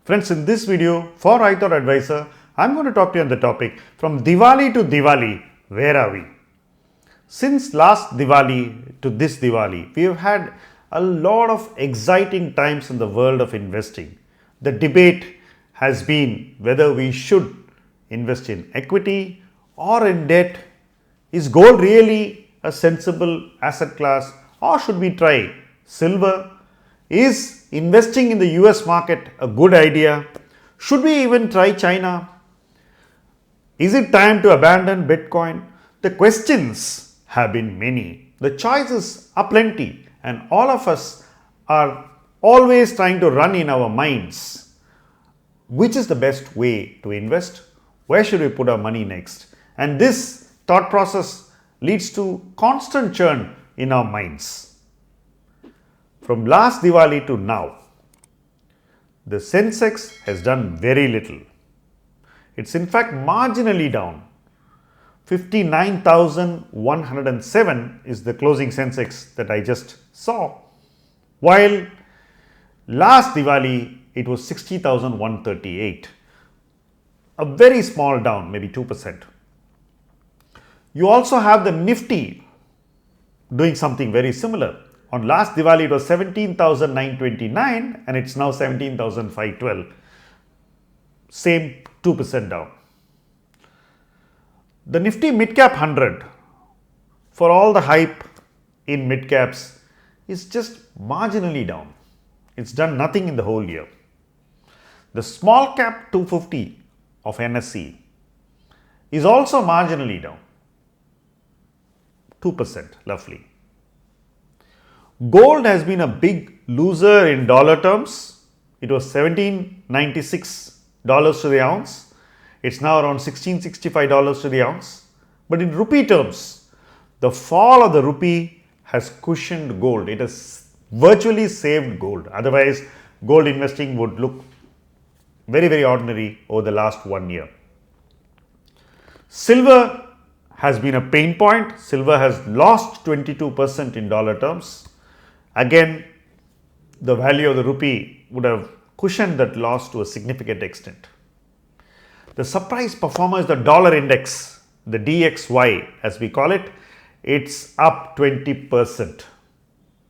Friends, in this video for ithought Advisor, I'm going to talk to you on the topic from Diwali to Diwali, where are we? Since last Diwali to this Diwali, we have had a lot of exciting times in the world of investing. The debate has been whether we should invest in equity or in debt. Is gold really a sensible asset class, or should we try silver? Is investing in the US market a good idea? Should we even try China? Is it time to abandon Bitcoin? The questions have been many. The choices are plenty, and all of us are always trying to run in our minds. Which is the best way to invest? Where should we put our money next? And this thought process leads to constant churn in our minds. From last Diwali to now, the Sensex has done very little. It's in fact marginally down. 59,107 is the closing Sensex that I just saw, while last Diwali it was 60,138. A very small down, maybe 2%. You also have the Nifty doing something very similar. On last Diwali it was 17,929 and it's now 17,512. Same 2% down. The Nifty Midcap 100, for all the hype in midcaps, is just marginally down. It's done nothing in the whole year. The small cap 250 of NSE is also marginally down, 2% roughly. Gold has been a big loser in dollar terms. It was $17.96 to the ounce. It's now around $16.65 to the ounce. But in rupee terms, the fall of the rupee has cushioned gold. It has virtually saved gold. Otherwise, gold investing would look very, very ordinary over the last 1 year. Silver has been a pain point. Silver has lost 22% in dollar terms. Again, the value of the rupee would have cushioned that loss to a significant extent. The surprise performer is the dollar index, the DXY as we call it. It's up 20%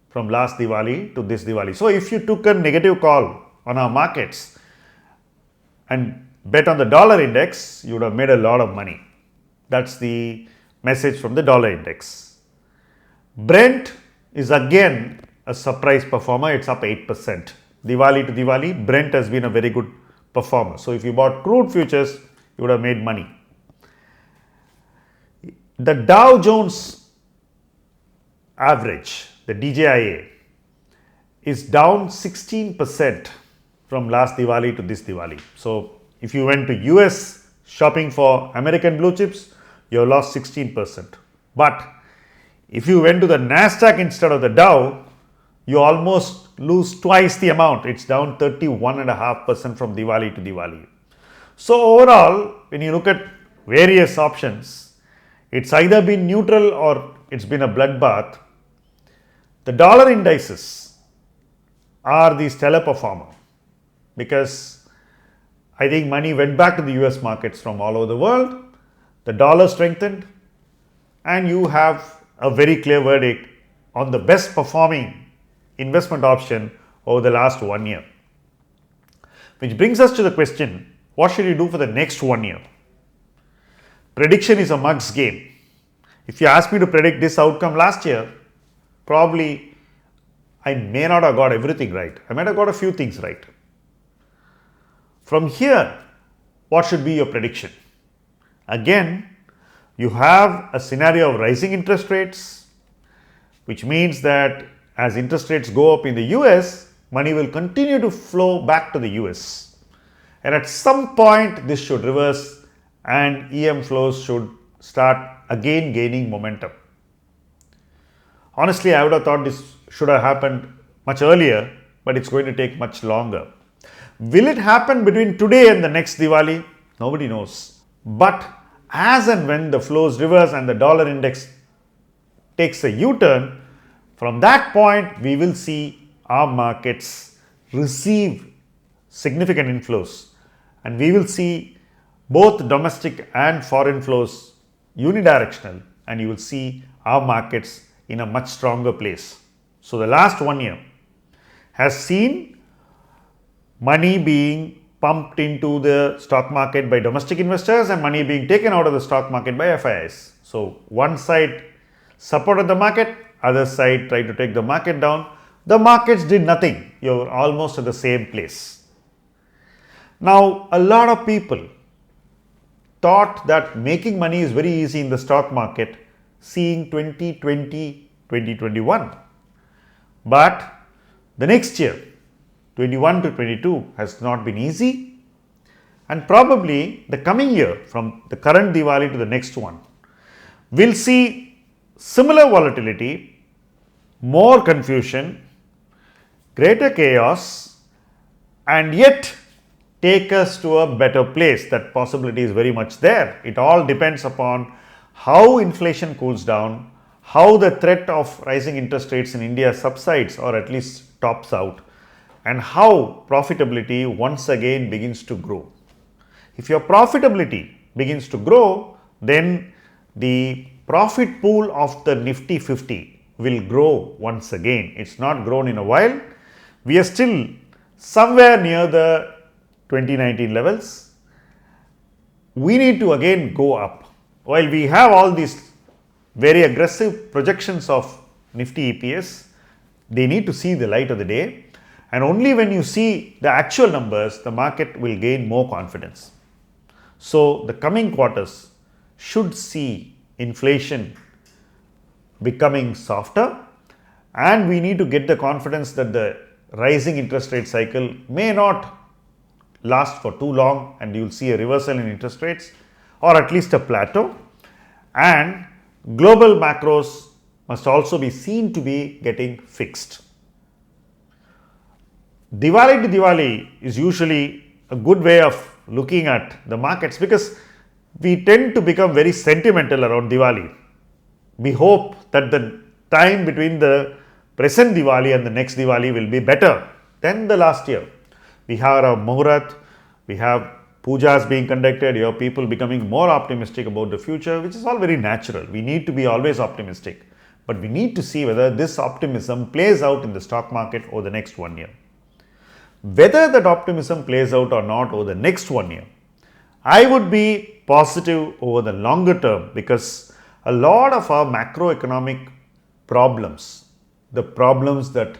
from last Diwali to this Diwali. So if you took a negative call on our markets and bet on the dollar index, you would have made a lot of money. That's the message from the dollar index. Brent is again a surprise performer. It's up 8%. Diwali to Diwali, Brent has been a very good performer. So if you bought crude futures, you would have made money. The Dow Jones average, the DJIA, is down 16% from last Diwali to this Diwali. So if you went to US shopping for American blue chips, you have lost 16%. But if you went to the Nasdaq instead of the Dow, you almost lose twice the amount. It's down 31.5% from Diwali to Diwali. So overall, when you look at various options, it's either been neutral or it's been a bloodbath. The dollar indices are the stellar performer because I think money went back to the US markets from all over the world. The dollar strengthened and you have a very clear verdict on the best performing investment option over the last 1 year. Which brings us to the question, what should you do for the next 1 year? Prediction is a mug's game. If you ask me to predict this outcome last year, probably I may not have got everything right. I might have got a few things right. From here, what should be your prediction? Again, you have a scenario of rising interest rates, which means that as interest rates go up in the US, money will continue to flow back to the US. And at some point, this should reverse and EM flows should start again gaining momentum. Honestly, I would have thought this should have happened much earlier, but it's going to take much longer. Will it happen between today and the next Diwali? Nobody knows. But as and when the flows reverse and the dollar index takes a U-turn, from that point we will see our markets receive significant inflows, and we will see both domestic and foreign flows unidirectional, and you will see our markets in a much stronger place. So the last 1 year has seen money being pumped into the stock market by domestic investors and money being taken out of the stock market by FIIs. So one side supported the market, other side tried to take the market down. The markets did nothing. You're almost at the same place. Now, a lot of people thought that making money is very easy in the stock market, seeing 2020, 2021. But the next year, 21 to 22, has not been easy, and probably the coming year, from the current Diwali to the next one, will see similar volatility, more confusion, greater chaos, and yet take us to a better place. That possibility is very much there. It all depends upon how inflation cools down, how the threat of rising interest rates in India subsides or at least tops out, and how profitability once again begins to grow. If your profitability begins to grow, then the profit pool of the Nifty 50 will grow once again. It's not grown in a while. We are still somewhere near the 2019 levels. We need to again go up. While we have all these very aggressive projections of Nifty EPS, they need to see the light of the day. And only when you see the actual numbers, the market will gain more confidence. So the coming quarters should see inflation becoming softer, and we need to get the confidence that the rising interest rate cycle may not last for too long, and you will see a reversal in interest rates or at least a plateau. And global macros must also be seen to be getting fixed. Diwali to Diwali is usually a good way of looking at the markets, because we tend to become very sentimental around Diwali. We hope that the time between the present Diwali and the next Diwali will be better than the last year. We have our Muhurat, we have pujas being conducted, you have people becoming more optimistic about the future, which is all very natural. We need to be always optimistic, but we need to see whether this optimism plays out in the stock market over the next 1 year. Whether that optimism plays out or not over the next 1 year, I would be positive over the longer term, because a lot of our macroeconomic problems, the problems that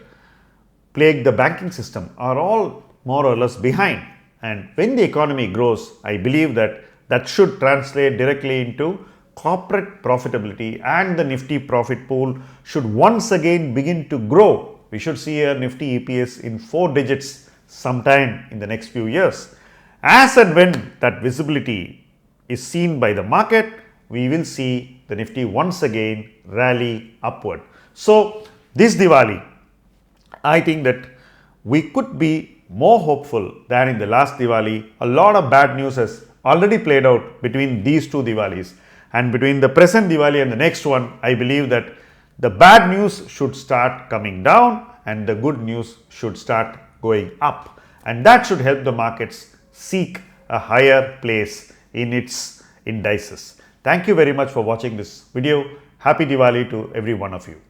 plague the banking system, are all more or less behind. And when the economy grows, I believe that that should translate directly into corporate profitability, and the Nifty profit pool should once again begin to grow. We should see a Nifty EPS in 4 digits sometime in the next few years. As and when that visibility is seen by the market, we will see the Nifty once again rally upward. So this Diwali, I think that we could be more hopeful than in the last Diwali. A lot of bad news has already played out between these two Diwalis, and between the present Diwali and the next one, I believe that the bad news should start coming down and the good news should start going up, and that should help the markets seek a higher place in its indices. Thank you very much for watching this video. Happy Diwali to every one of you.